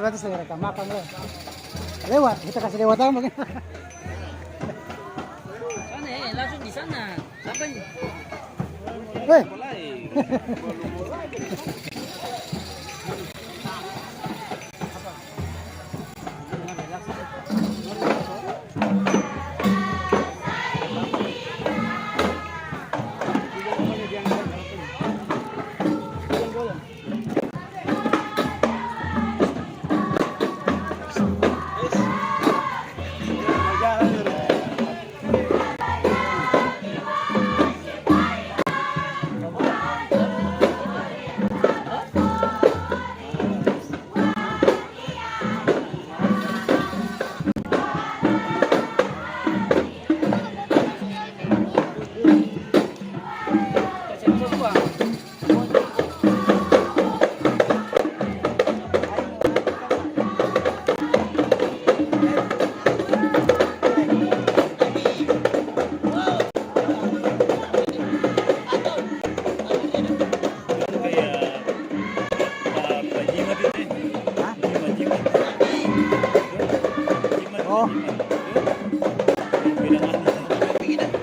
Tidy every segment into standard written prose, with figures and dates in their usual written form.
betul saya rekam makan lewat kita kasih lewat apa mungkin. Sana langsung di sana. Sampai. Weh.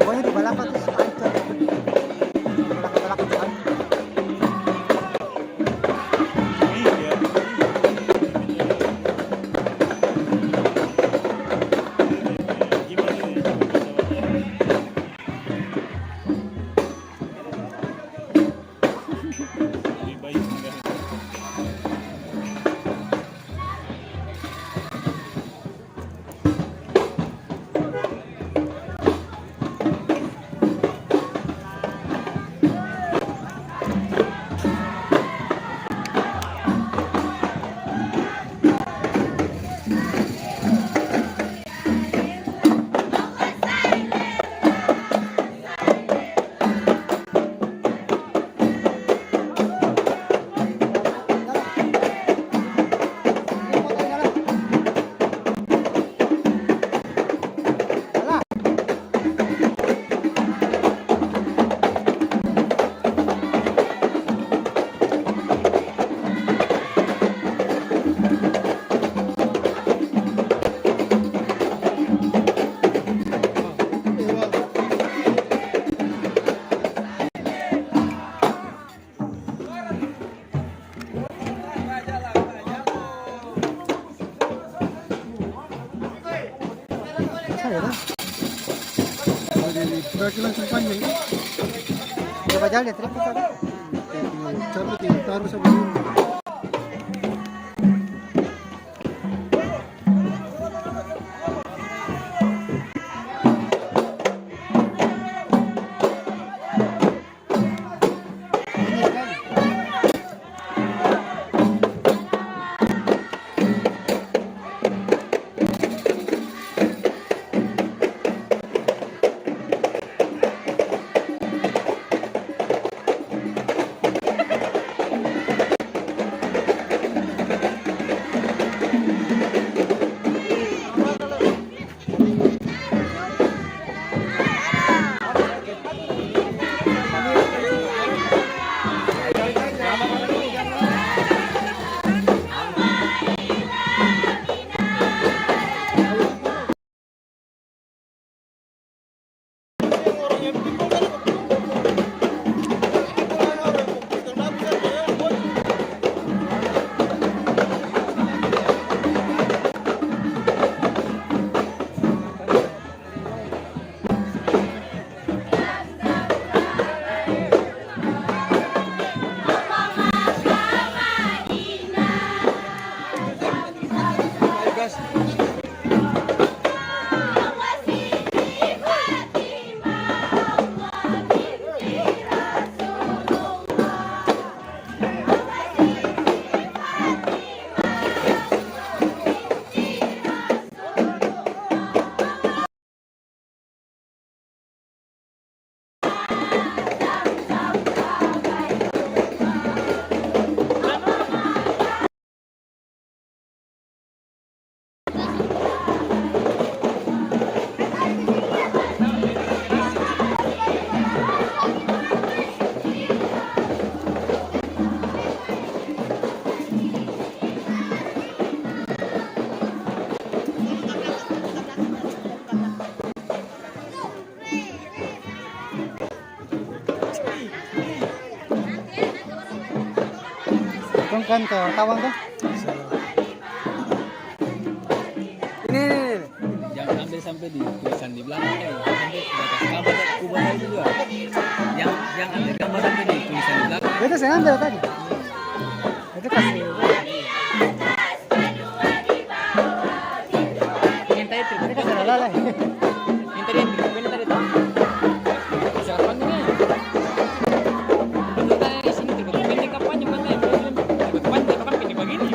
Pokoknya di balapan tuh sepanjang balak-balak kan. Berarti langsung panjang. Coba jalan ya, trip kita. Cabut ya, taruh sebelum. kan ke Tawang tuh. Ini. Jangan ambil sampai di tulisan di belakang ya. Sampai di atas gambar kubah itu juga. Yang ambil gambar sampai di tulisan di belakang. Itu saya ambil tadi. Itu kasih. Minta itu. Ini kasih lalai. Minta dia minta itu. Siapa nih? Itu tadi sini tuh. Pendek kampanye mana? Pendek kampanye begini.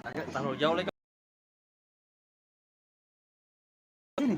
Agak terlalu jauh lagi. Sini. Sini.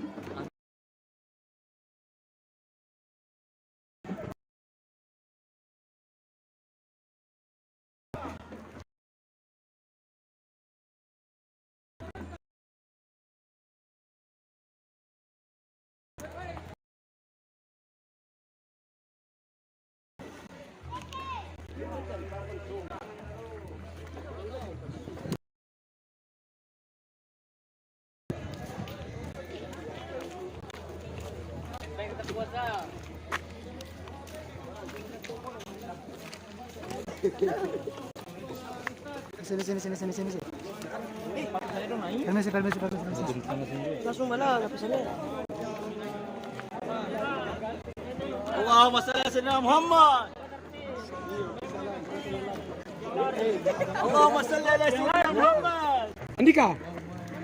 Permisi. Langsung mana lapisannya? Allahumma shalli ala sayyidina Muhammad. Allahumma shalli ala sayyidina Muhammad. Andika,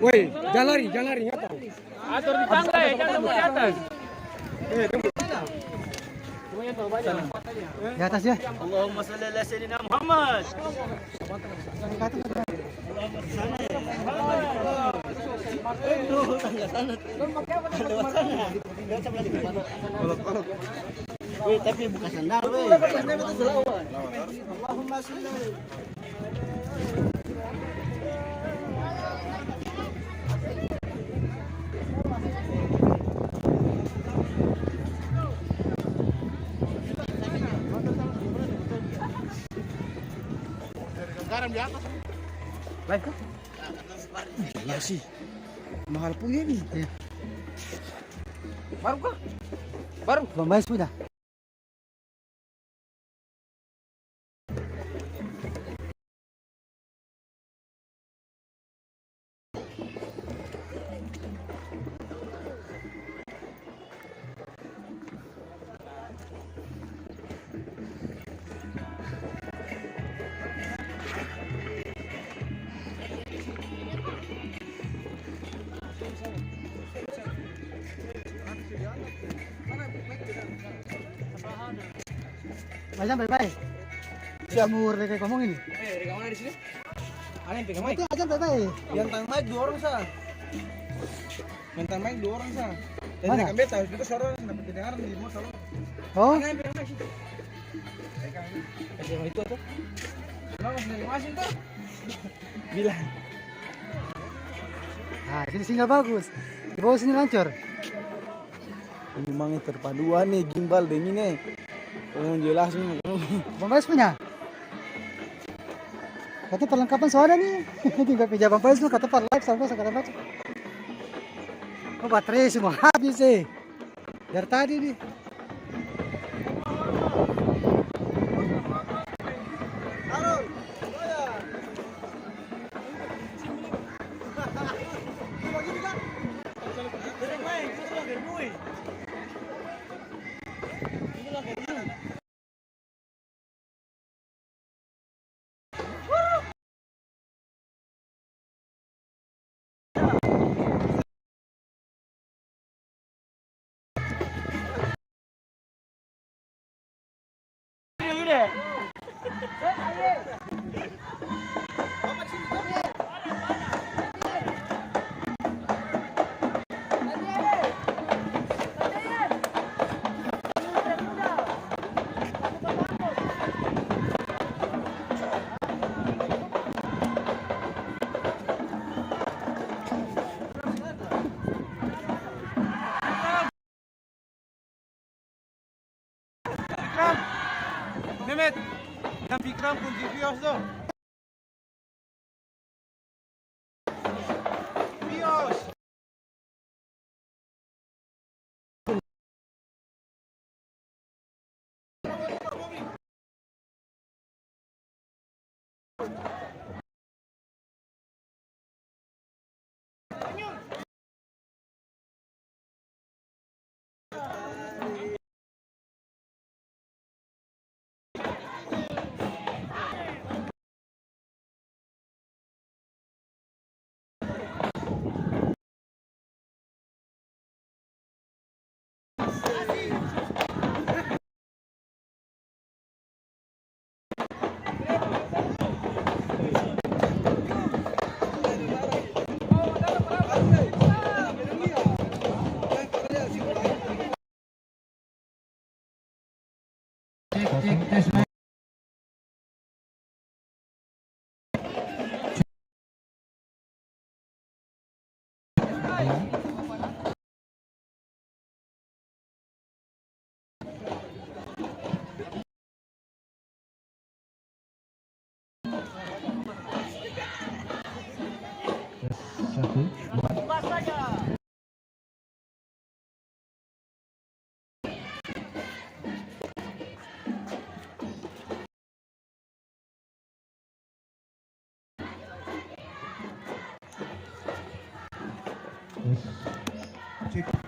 woi, jangan lari, ngapa? Atur di tangga ya, jangan di atas. Di atas ya. Allahumma shalli ala sayyidina Muhammad. Wih, tapi bukan sandal, weh. Allahumma sholli. Live kah? Iya sih, mahal punya nih. Iya. Baru kah? Baru. Belum bayar sudah. Ajan bye-bye. Siap mur kayak ngomong ini. Rekaman di sini. Aneh pegang mic. Itu ajan bye-bye. Yang tang mic 2 orang sah. Yang tang mic 2 orang sah. Jadi Mana? rekan beta itu suara dapat kedengaran di rumah selalu. Oh, Aneh pegang mic situ. Kasih yang itu tuh. Kenapa sendiri masih tuh? Bilang. nah sini sinyal bagus. Di bawah sini lancur. Ini memang terpaduan nih gimbal dan ini. Kalau jelasin. Bang Bais punya? Katanya perlengkapan soalnya nih. Tinggal pinjam Bang Bais lu kata per live sama kata baca. Oh baterai semua habis sih. Dari tadi nih. Mehmet, yang Fikram pun Vios tuh. Vios.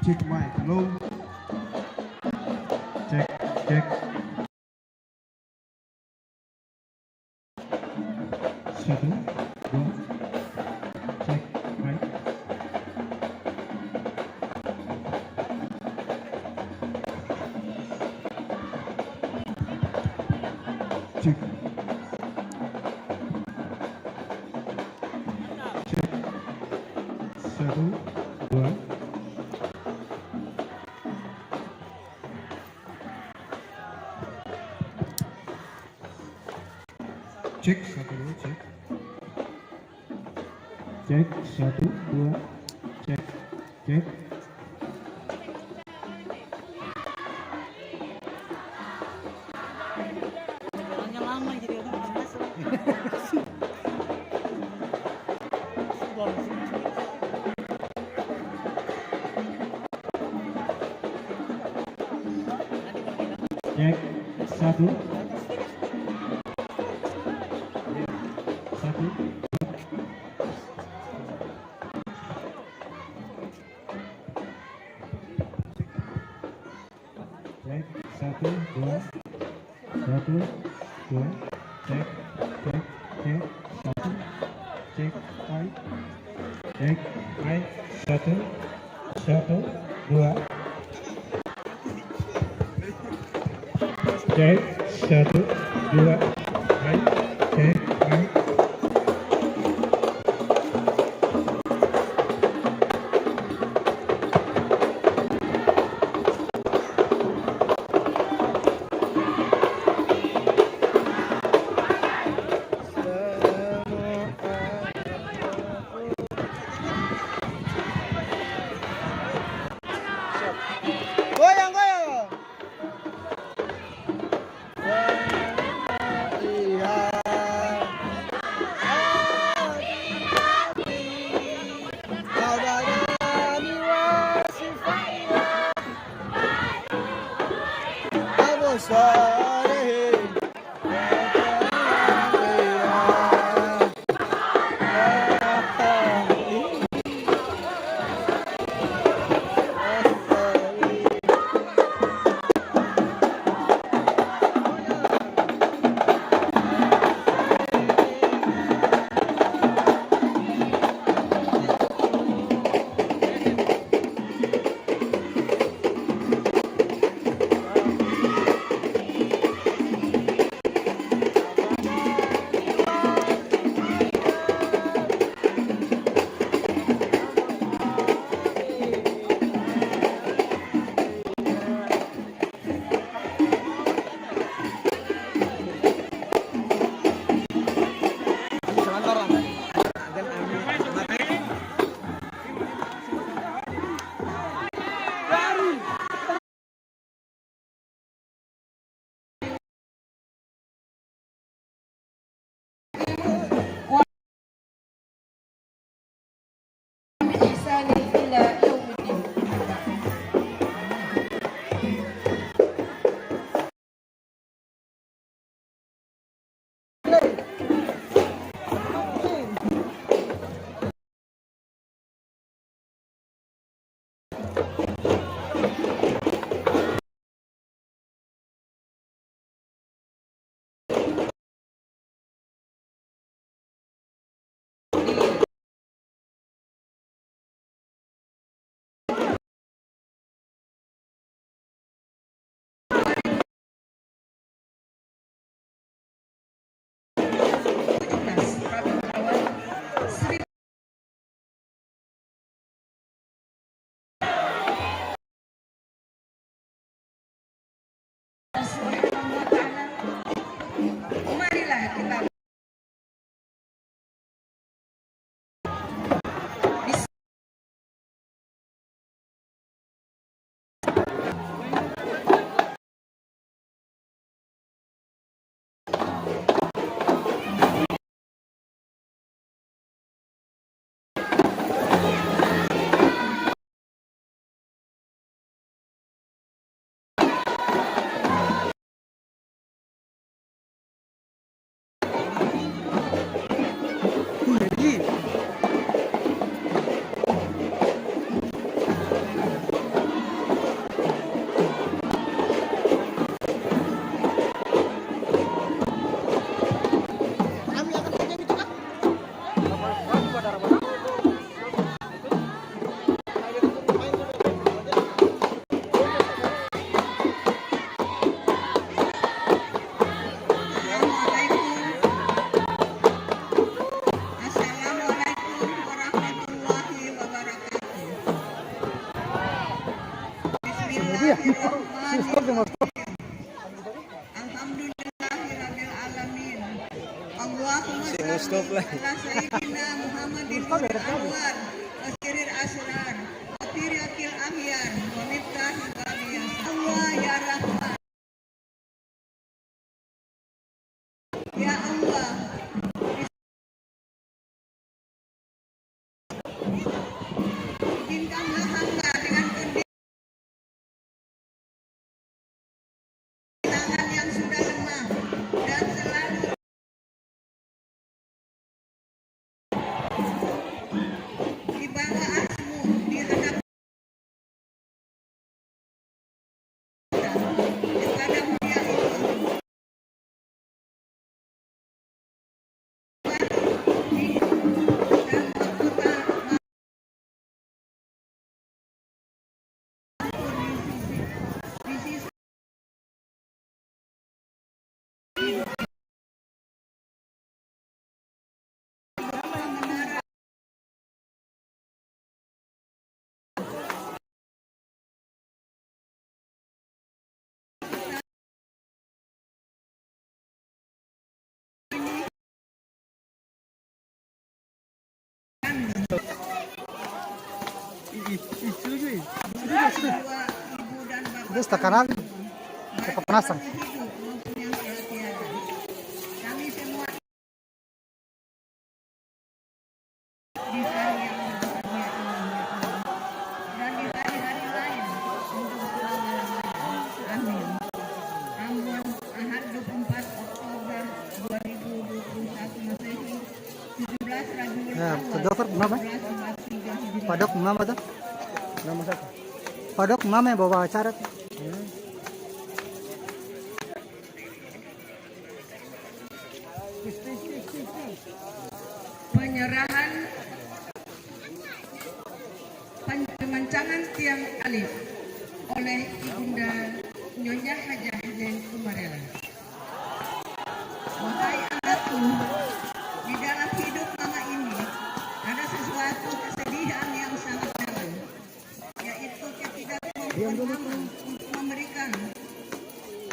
Cek mic low. Cek. Satu, dua, cek mic. Cek. Satu, dua. Cek satu dua cek. Cek satu dua cek. Lama jadi orang panas. Cek satu. Cek satu dua cek satu cek mic satu dua cek 1, 2, baik, cek, baik. Goyang, goyang. Marilah kita Assalamualaikum warahmatullahi wabarakatuh. Bismillahirrahmanirrahim. Alhamdulillahirabbil alamin. Allahumma shalli ala sayyidina Muhammadin nuril anwar wa sirril asrar wa firyatil ahyan wa miftahil qalil. Allah ya Rahman. Ya Allah, izinkanlah hamba dengan kondisi tangan yang sudah lemah dan selalu di bawah arsmu di hadapan kepada mulia itu Kedua ibu dan bapak Terus tekan lagi. baik Kepanasan. yang masih hidup maupun yang telah tiada. Kami semua di hari yang berbahagia ini, ya Allah. Dan di hari-hari lain untuk selama-lamanya. Amin. Ambon, Ahad 24 Oktober 2021 Masehi, 17 Rabiul Ya, Awal Dokter, kenapa? 1443 Hijriah. Padok mama tuh. Nama siapa? Padok mama yang bawa acara tuh. Penyerahan pemancangan tiang alif oleh Ibunda Nyonya Hajah Helen Umarela. Wahai anakku, di dalam hidup mama ini ada sesuatu kesedihan yang sangat dalam, yaitu ketidakmampuan mama untuk memberikan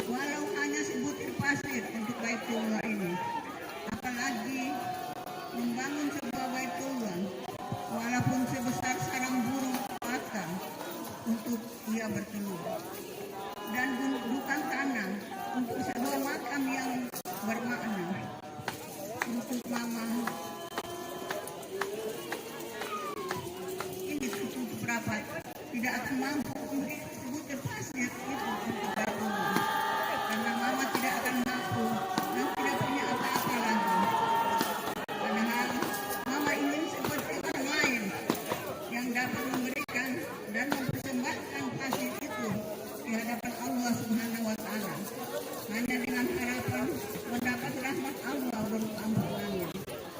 walau hanya sebutir pasir untuk Baitullah ini, apalagi membangun sebuah Baitullah walaupun sebesar sarang burung patah untuk ia bertelur, dan gundukan tanah untuk sebuah makam yang bermakna untuk mama ini cukup rapat tidak akan mampu memberi sebutir pasir itu untuk Baitullah, karena mama tidak akan mampu dan tidak punya apa-apa lagi. Padahal mama ingin seperti orang lain yang dapat memberikan dan mempersembahkan pasir itu di hadapan Allah Subhanahu wa Ta'ala, hanya dengan harapan mendapat rahmat Allah berupa ampunannya.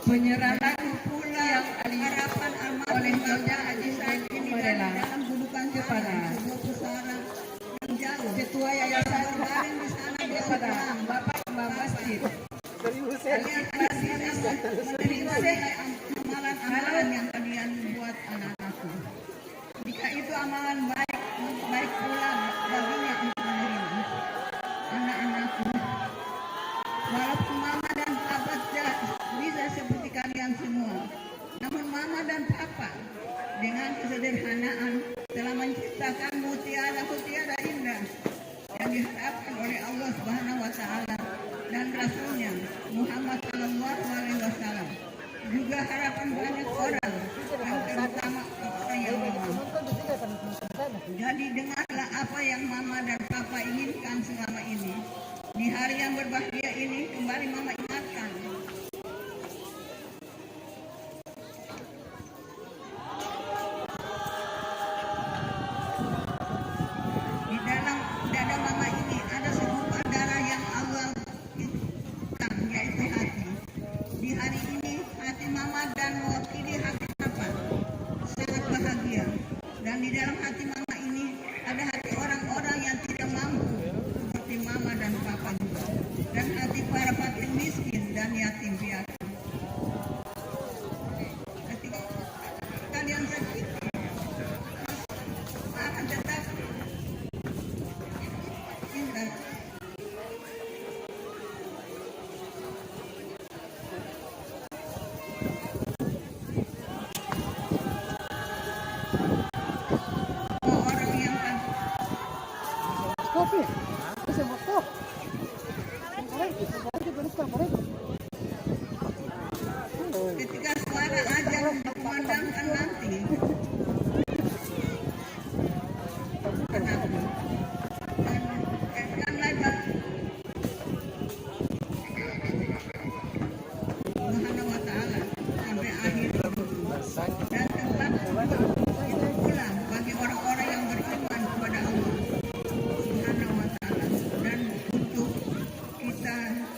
Penyerahan pula harapan amal oleh Nyonya Haji Said ini dalam gundukan kepada sebuah pusara yang jauh. Ketua Yayasan berbaring di sana kepada Bapak Imam Masjid. Kalian pasti menerima amalan-amalan yang kalian buat anak-anakku. Jika itu amalan baik pula baginya untuk menerima anak-anakku. Walaupun mama dan papa tidak bisa seperti kalian semua, namun mama dan papa dengan kesederhanaan telah menciptakan mutiara-mutiara indah yang diharapkan oleh Allah Subhanahu wa Ta'ala dan Rasulnya Muhammad Sallallahu Alaihi Wasallam. Juga harapan banyak orang yang terutama orang yang lemah. Jadi dengarlah apa yang mama dan papa inginkan selama ini. Di hari yang berbahagia ini kembali mama ingatkan. Di dalam dada mama ini ada segumpal darah yang Allah hitam, yaitu hati. Di hari ini hati mama dan mewakili hati papa sangat bahagia. Dan di dalam hati mama ini ada hati orang-orang yang tidak mampu seperti mama dan papa juga. Dan hati para fakir miskin dan yatim piatu. Ketika kalian sakit, akan tetap ingat. Orang yang Kopi. Bisa makan. ketika suara azan dikumandangkan nanti, kenapa? Dan lagi Subhanahu wa Ta'ala sampai akhir hidup. Dan tempat itu pula bagi orang-orang yang beriman kepada Allah Subhanahu wa Ta'ala, dan untuk kita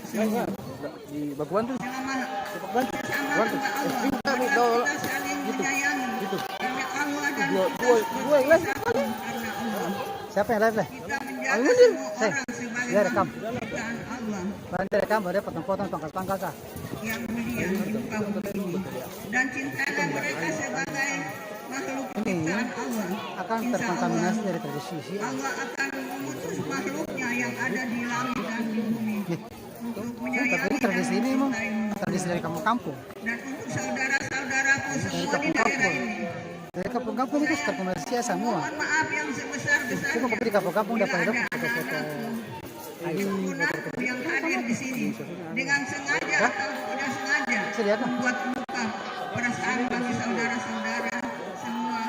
semua Di Baguan tuh. sesama hamba Allah, kita saling menyayangi karena Allah dan kita bersatu karena Allah. Siapa yang live lah? Kita menjaga semua orang sebagai Dia rekam. ciptaan Allah Nanti rekam, ada potong-potong pangkal-pangkal kah? yang mulia di muka bumi ini, dan cintalah mereka sebagai makhluk ciptaan Allah. Akan Insya terkontaminasi Allah, dari tradisi Syiah. Allah akan mengutus makhluknya yang ada di langit dan di bumi untuk Tapi menyayangi dan tradisi ini emang mencintaimu. tradisi dari kampung-kampung. Dan untuk saudara-saudaraku semua di daerah ini, Dari kampung kampung-kampung itu terkomersial semua. Mohon maaf yang sebesar-besarnya. Cuma di kampung-kampung dapat foto-foto Dimanapun yang hadir di sini dengan sengaja atau tidak sengaja Lihat, nah. membuat luka perasaan bagi saudara-saudara semua,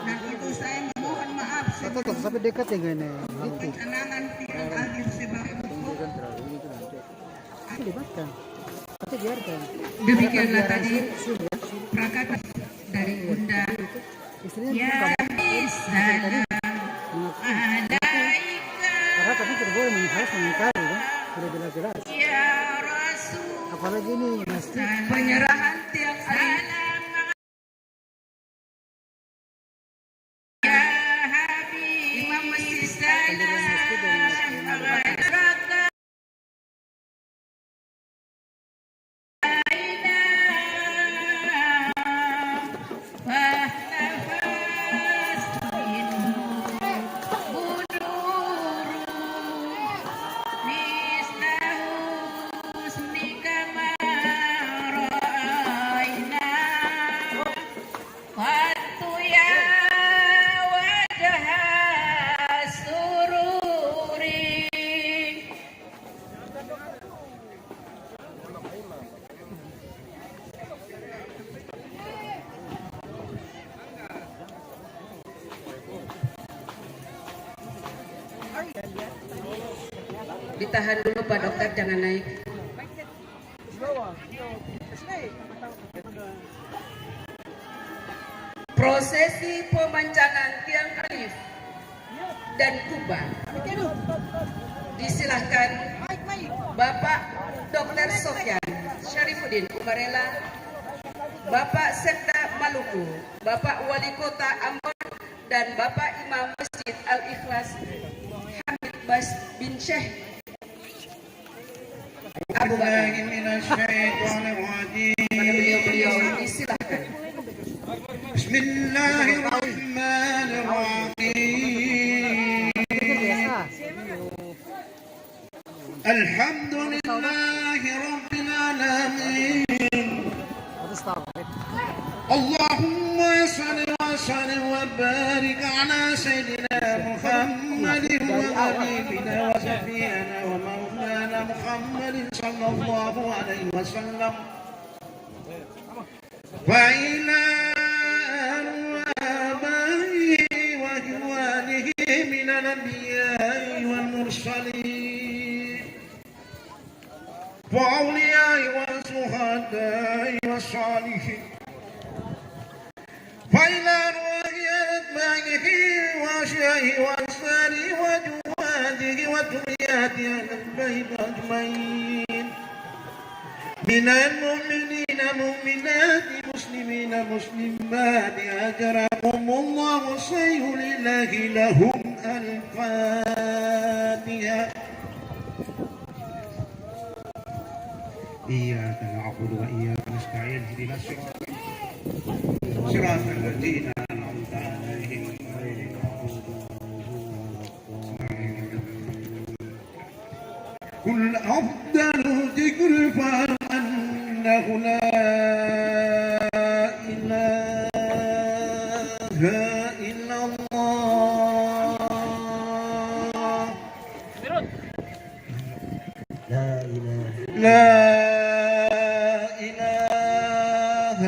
dan itu saya memohon maaf Satu tuh sampai dekat dengan itu. kenangan tidak hadir sebab Itu dibatkan. Itu biarkan. demikianlah tadi prakat dari Bunda Istrinya ya bukan karena tapi tidak boleh harus mengingkari kan. Sudah jelas-jelas. ya Rasul Apalagi ini masjid. penyerahan tiang air ya Habib Imam Masjid Pendirian masjid dan Neraka ditahan dulu Pak Dokter, jangan naik. Prosesi pemancangan tiang alif dan kubah disilahkan Bapak Dr. Sofyan Syarifuddin Umarela, Bapak Sekda Maluku, Bapak Wali Kota Ambon, dan Bapak Imam Masjid Al-Ikhlas Hamid Bas bin Syekh Abu Bakar. Pada beliau-beliau disilahkan. Bismillahirrahmanirrahim. Alhamdulillahi Rabbil Alamin. Allahumma salli wa sallim wa barik ala Sayyidina Muhammadin wa habibina wa safiyana wa maulana Muhammadin sallallahu alaihi wasallam wa ila abaihi wa ikhwanihi minal anbiya'i wal mursalin wa awliya'i wa suhada'i wa salihin فإلى رؤيا أتباعه وأشيائه وأسفاره وجواده وذرياته أهل البيت أجمعين من المؤمنين مؤمنات مسلمين مسلمات أجركم الله سيء لله لهم الفاتحة إياك نعبد وإياك نستعين اهدنا الصراط الذين أنعمت عليهم غير المغضوب عليهم. كل أفضل ذكر فأنه لا إله إلا الله لا إله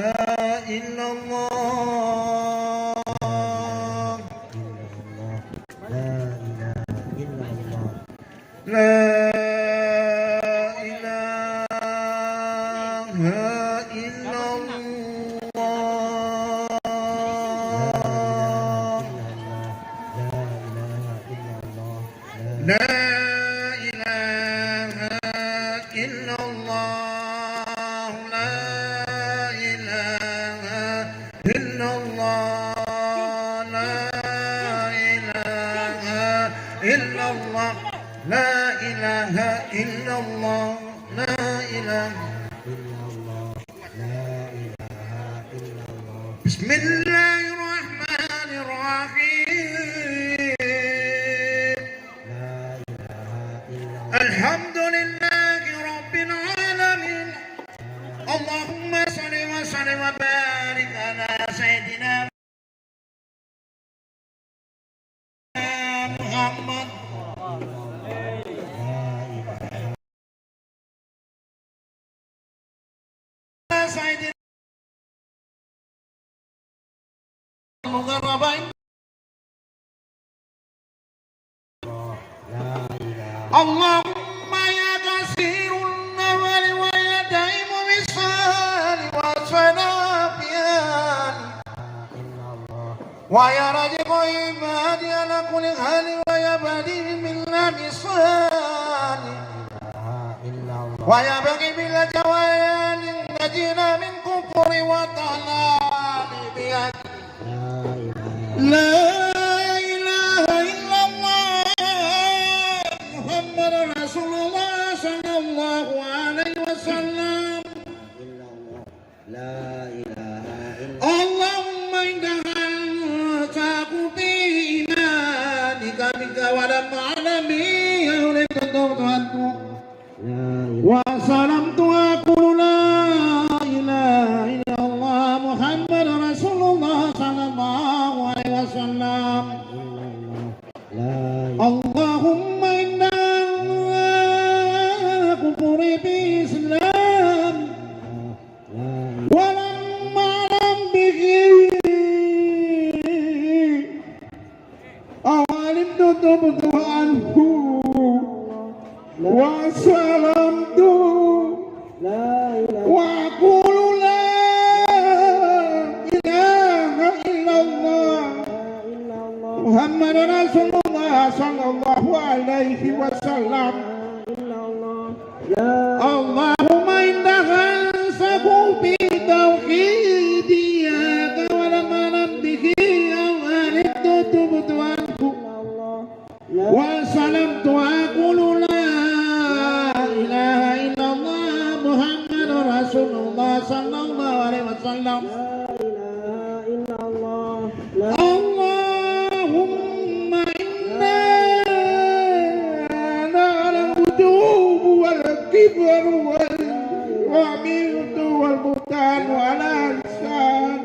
إلا الله لا إله إلا الله لا إله إلا الله لا إله إلا الله لا إله إلا الله لا إله إلا الله لا إله بسم الله الرحمن الرحيم الحمد لله رب العالمين اللهم صل وسلم وبارك على سيدنا المقرب اللهم يا كثير النوال ويا دائم الوصال والصنافيان ويا رزق عبادي على كل حال ويا بديع من لمسان ويا بقي بالجوال نجينا من كفر وطلال بيد لا إله إلا الله محمد رسول الله صلى الله عليه وسلم اللهم إنك تقضينا بك ولم تعلمي أولئك الضغط وسلمت أقول لا إله إلا الله محمد رسول الله صلى الله عليه وسلم اللهم إنا كفر بإسلام ولم أعلم به أعلمت تبت عنه وسلمت وأقول لا إله إلا الله محمد رسول الله صلى الله عليه وسلم اللهم إنك أنسك بتوحيد إياك ولم أعلم به أعلمت تبت عنه وسلمت وأقول لا إله إلا الله محمد رسول الله صلى الله عليه وسلم اللهم إنا نعلم الذنوب والكبر والعميد والبهتان على لسان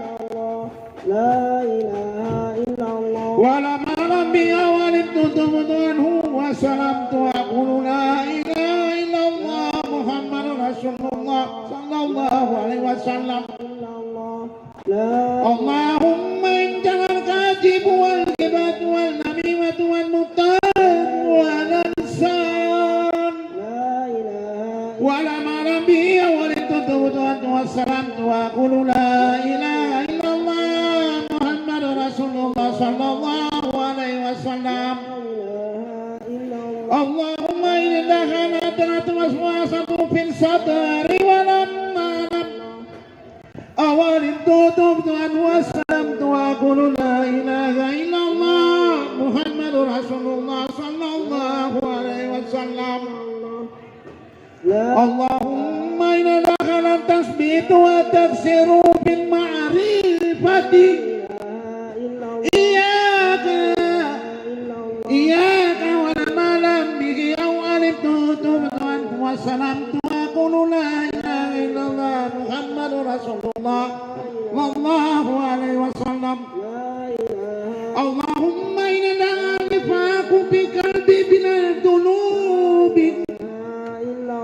ولم أعلم بها ولدت تبت عنه وسلمت وأقول لا إله إلا الله محمد رسول الله صلى الله عليه وسلم اللهم إن كان الكاذب والكذب والنميمة والمبتان والإنسان ولم أعلم به ولدت تبت عنه وسلمت وأقول لا إله إلا الله محمد رسول الله صلى الله عليه وسلم اللهم إنك نادرت وسواسة في الصدر ولم أعلم أولدت تبت عنه وسلمت وأقول لا إله إلا الله محمد رسول الله صلى الله عليه وسلم اللهم إن دخل التثبيت والتفسير بالمعرفة إياك ولم أعلم به أو علمت تبت عنه وسلمت وأقول لا إله إلا الله محمد رسول الله صلى الله عليه وسلم اللهم إنا نفاق بقلبي من الذنوب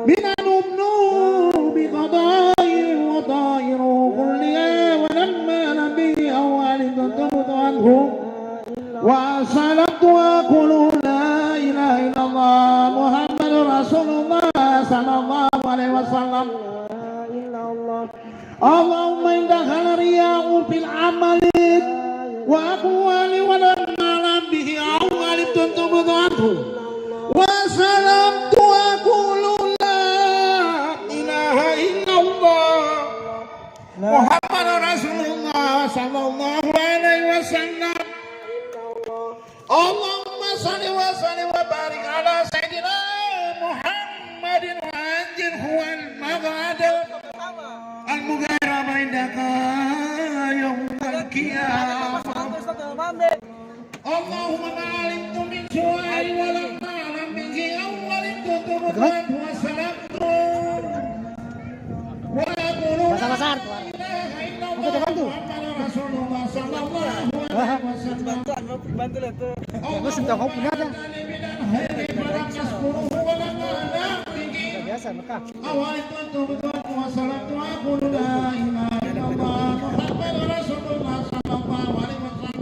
من الذنوب قضائر وطائر كلها ولما نبي أول تبت عنه وسلمت وأقول لا إله إلا الله محمد رسول الله صلى الله عليه وسلم اللهم إن دخل الرياء في العمل وأقوال ولم أعلم به أو علمت تبت عنه وسلمت وأقول لا إله إلا الله محمد رسول الله صلى الله عليه وسلم اللهم صل وسلم وبارك على سيدنا محمد وأنزله المقعد المقرب عندك يوم القيامة اللهم ما علمت من سؤال ولم أعلم به أو علمت تبت عنه وسلمت وأقول لا إله إلا الله محمد رسول الله صلى الله عليه وسلم Mesin tak kau punya kan? Biasa Mekah. awal itu betul wassalatu aqulu la ilaha illallah Muhammadur Rasulullah sallallahu alaihi wasallam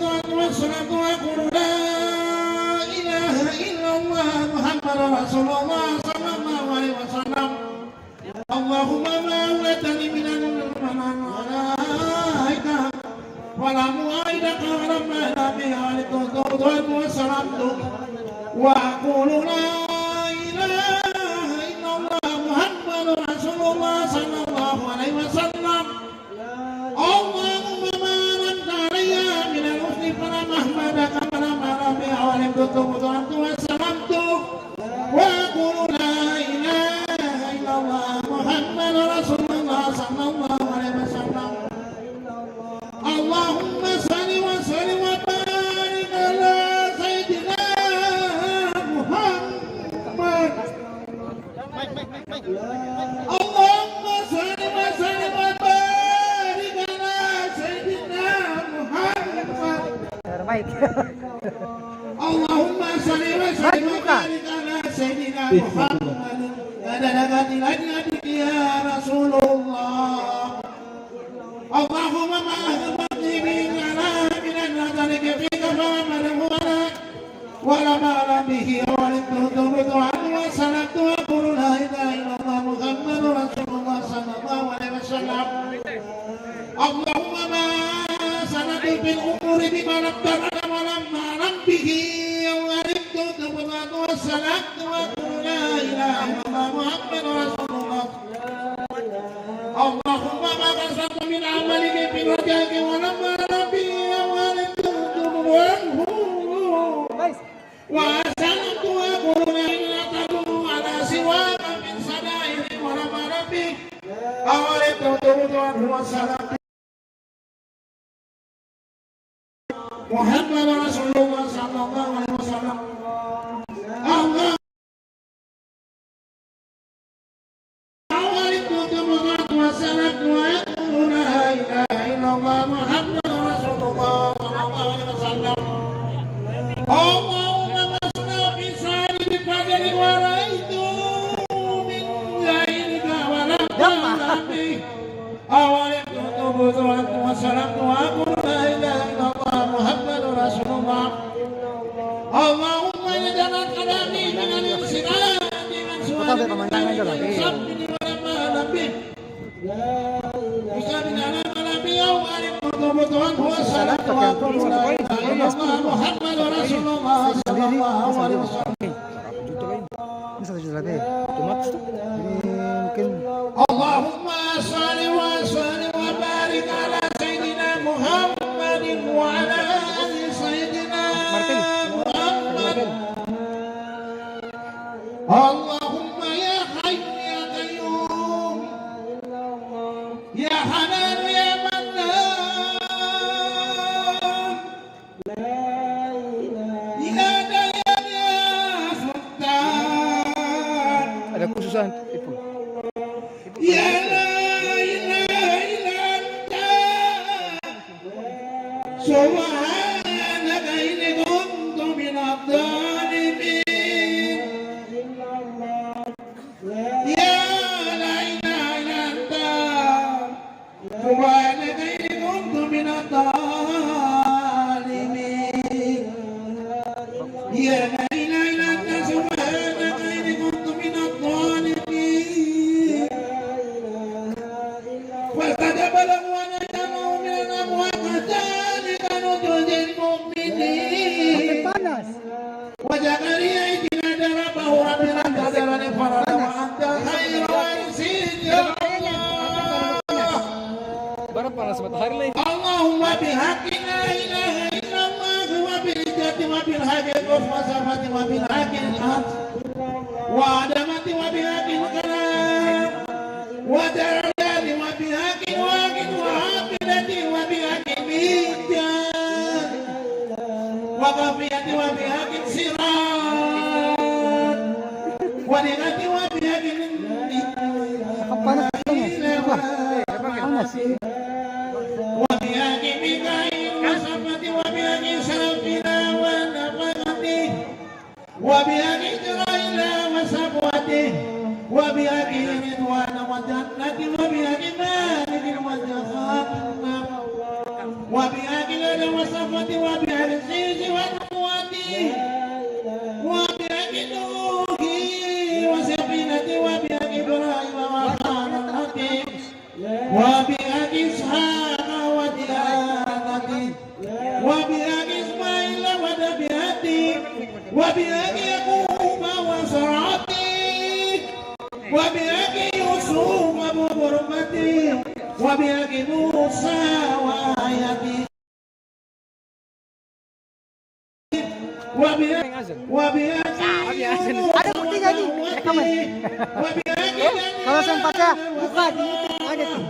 والصلاة والسلام وأقول لا إله إلا الله محمد رسول الله صلى الله عليه وسلم اللهم ما أولتني من الملائكة ولا مؤيدك ولما نبي عليك الصلاة والسلام وأقول لا إله إلا الله محمد رسول الله صلى الله عليه وسلم اللهم ما رد علي من الحسن فلا محمدك فلا مرابي عليك الصلاة والسلام وأقول لا إله إلا الله محمد رسول الله صلى الله عليه وسلم اللهم صل وسلم وبارك على سيدنا محمد اللهم صل وسلم وبارك على سيدنا محمد Terbaik. اللهم صل وسلم وبارك على سيدنا محمد ودلغت لجنتك يا رسول الله اللهم ما أهبطني من على من النظرك فيك فأمره ولا مال به ولدت عنه وسلمت وأقول لا إله إلا الله محمد رسول الله صلى الله عليه وسلم اللهم ما سند في الأمور بما لم تفعل ولم أعلم به ولدت وسلمت وأقول لا إله إلا الله محمد رسول الله اللهم ما كسبت من عملك في وجهك ولما ربي ولدت عنه وأسألت وأقول إن تدعو على سواك من صدائر ولما ربي ولدت عنه وسلمت محمد رسول الله صلى الله عليه وسلم الله وسلمت وأقول لا إله إلا الله محمد رسول الله صلى الله عليه وسلم اللهم مسنا في سعي بفجر ورأيت من غيرك ولم تعلمني أولدت تبت وسلمت وأقول لا إله إلا الله محمد رسول الله اللهم اجعل كلامي من الانسداد من سؤال صبني ولما نبي وسلم على نبي وألف وسلمت وأقول لا إله إلا الله محمد رسول الله صلى الله عليه وسلم Ini 1 juta lebih. Ini mungkin اللهم صل وسلم وبارك على سيدنا محمد وعلى آل سيدنا محمد اللهم يا حي يا قيوم يا حنان يا منان يا ديان يا سلطان ada khususan itu. يا لا إله إلا أنت سبحانك إني كنت من الظالمين يا لا إله إلا أنت سبحانك إني كنت من الظالمين يا لا إله إلا أنت سبحانك إني كنت من الظالمين فاستجاب له ونجاه من الأموات كذلك نجزي المؤمنين Panas. وزكريا إذ نادى ربه رب لا تذرني فردا وأنت خير الوارثين يا الله Baru panas matahari lagi. اللهم بحق لا إله إلا الله وبالعزة وبالحق والصفات وبالحق الحق وعدمة وبحق الكلام ودرجات وبحق واحد وعاقبة وبحق ميزان وقفية وبحق صراط ونعمة وبحق Panas katanya. Panas. وبحق ميكائيل وصفة وبحق سرفنا ونفقته وبحق إسرائيل وصفوته وبحق رضوان وجنة وبحق مالك وجهنم وبأكل وصفة وبأرزيز والقوة وبأكل نوحي وسفينة وبأكل إبراهيم وخالته وبأكل إسحاق وديانته وبأكل إسماعيل ونبيته وبأكل يعقوب وسرعته وبأكل يوسف وبرمته وبأكل موسى وآياته Ada buktinya nih, rekaman. Kalau sempatnya buka di YouTube ada tuh.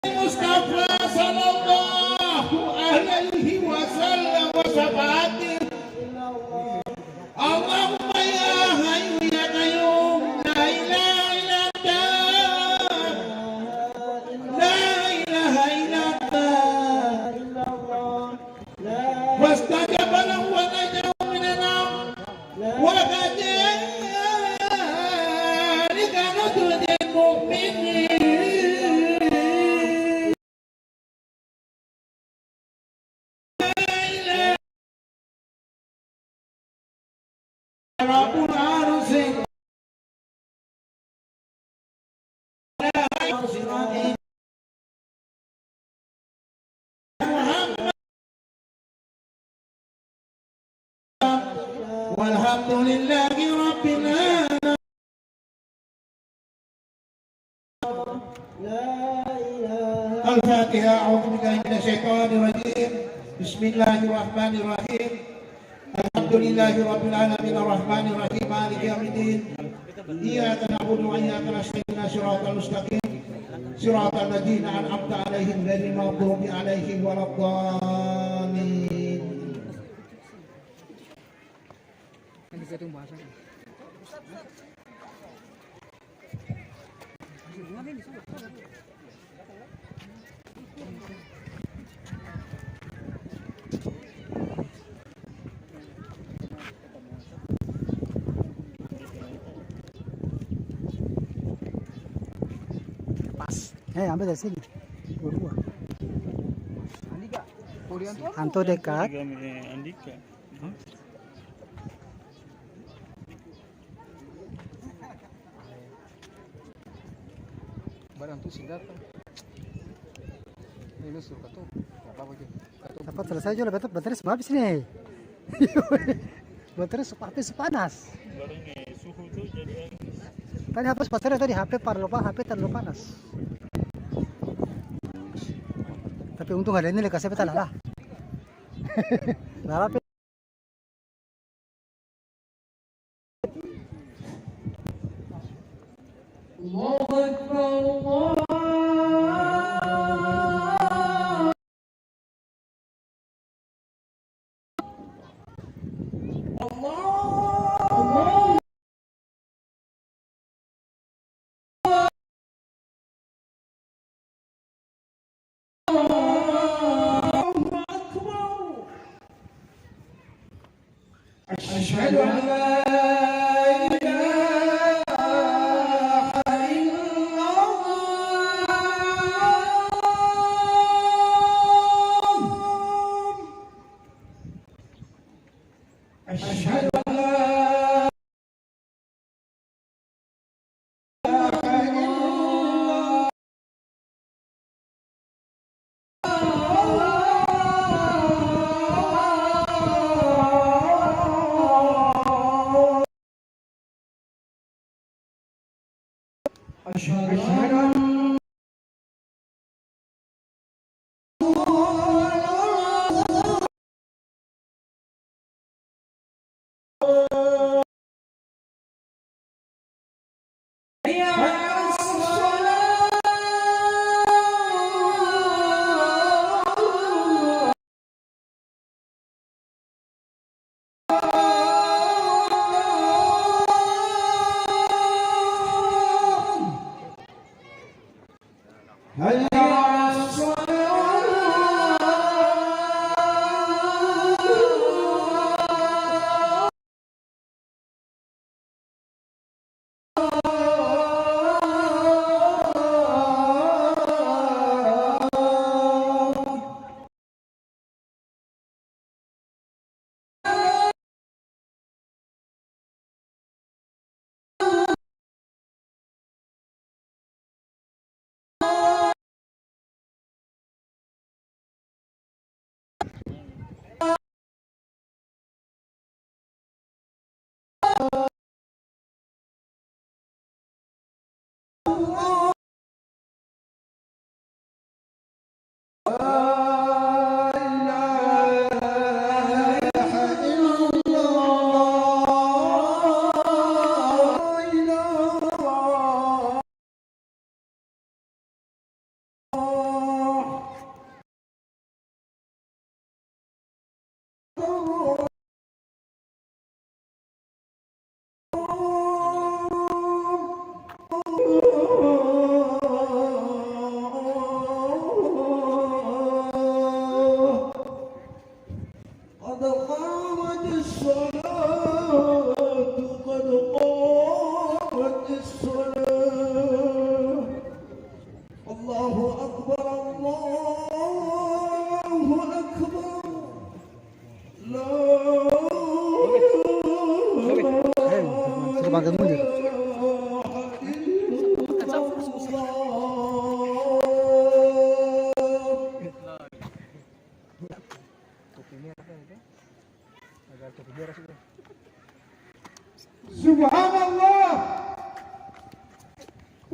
Mustafa sallallahu alaihi wasallam wa sabati Allahumma ya hayyu ya qayyum la ilaha illa anta la ilaha illa anta wastajaba lahu wa najahu minan nar wa kadhalika nunjil mu'minin Rabbul Arsi walhamdulillahi rabbil alamin Al-Fatihah a'udzu billahi minasyaitonir rajim Bismillahirrahmanirrahim Alhamdulillahi rabbil alamin arrahmanir rahim maliki yaumiddin Iyyaka na'budu wa iyyaka nasta'in shiratal mustaqim shiratal ladzina an'amta 'alaihim ghairil maghdubi 'alaihim waladdallin Ambil dari sini. Dua-dua. Anto dekat. Barang tuh singkat. Ini suka tuh. Dapat selesai juga baterai semua habis nih. Baterai habis panas. Tadi hapus baterai tadi HP terlalu panas. Tapi untung ada ini kasih peta lah. Lah. أشهد أن لا إله إلا الله أشهد أن لا إله إلا أشهد أن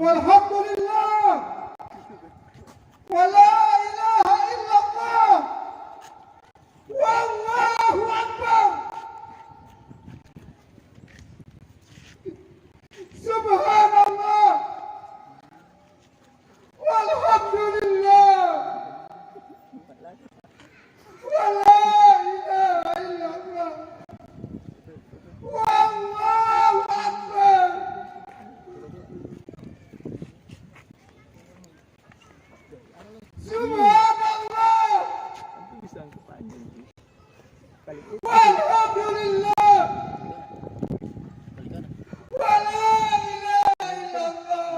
والحمد لله ولا إله إلا الله والله أكبر سبحان الله والحمد لله ولا إله إلا الله والله أكبر سبحان الله والحمد لله ولا إله إلا الله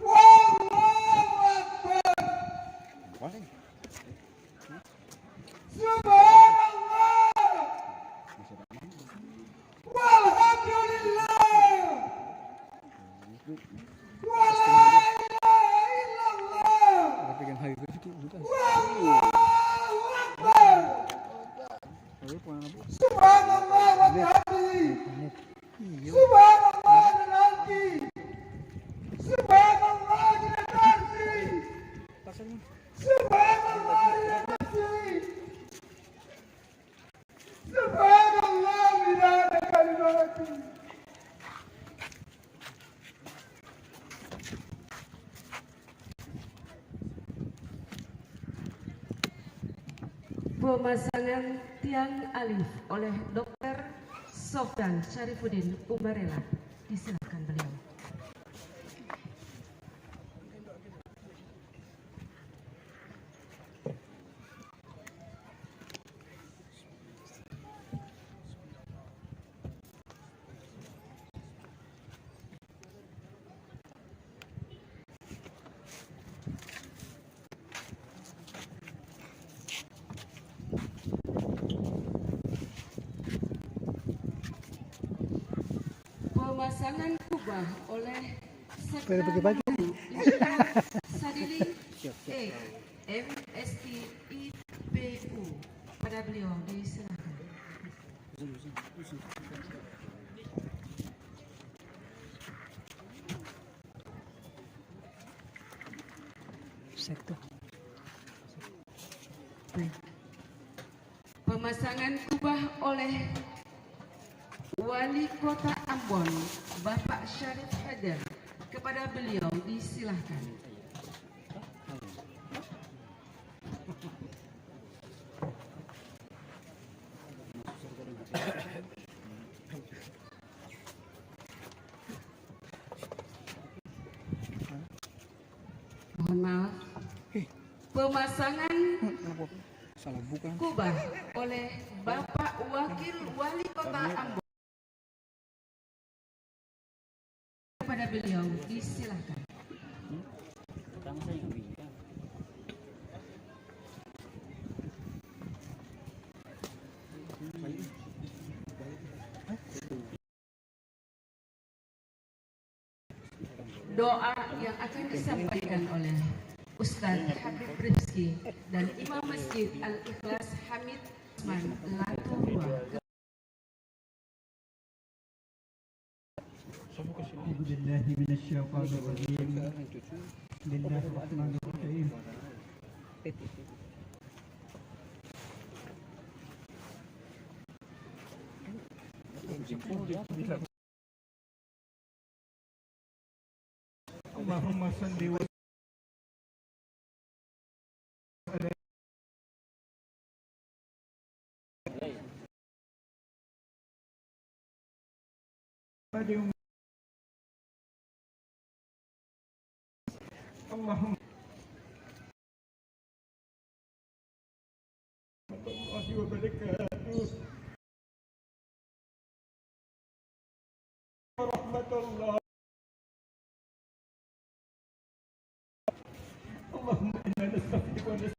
والله أكبر سبحان الله والحمد لله ولا إله إلا الله والله أكبر سبحان الله وبحمده سبحان الله العظيم سبحان الله العظيم سبحان الله العظيم سبحان الله مداد كلماته Pemasangan tiang alif oleh Dr. Sofdan Syarifuddin Umarela. Disilakan beliau. Pemasangan kubah oleh Sekda Sadili MST IPU. Pada beliau disilakan. Pemasangan kubah oleh Wali Kota Ambon, Bapak Syarif Haidar. Kepada beliau disilahkan. Mohon maaf. Pemasangan kubah oleh Bapak Wakil Wali Kota Ambon. Kepada beliau disilahkan. Doa yang akan disampaikan oleh Ustadz Habib Rizki dan Imam Masjid Al-Ikhlas Hamid Usman Latu II. أعوذ بالله من الشيطان الرجيم بسم الله الرحمن الرحيم اللهم صل وسلم اللهم الله وبركاته ورحمة الله اللهم إنا نستغفرك ونستغفرك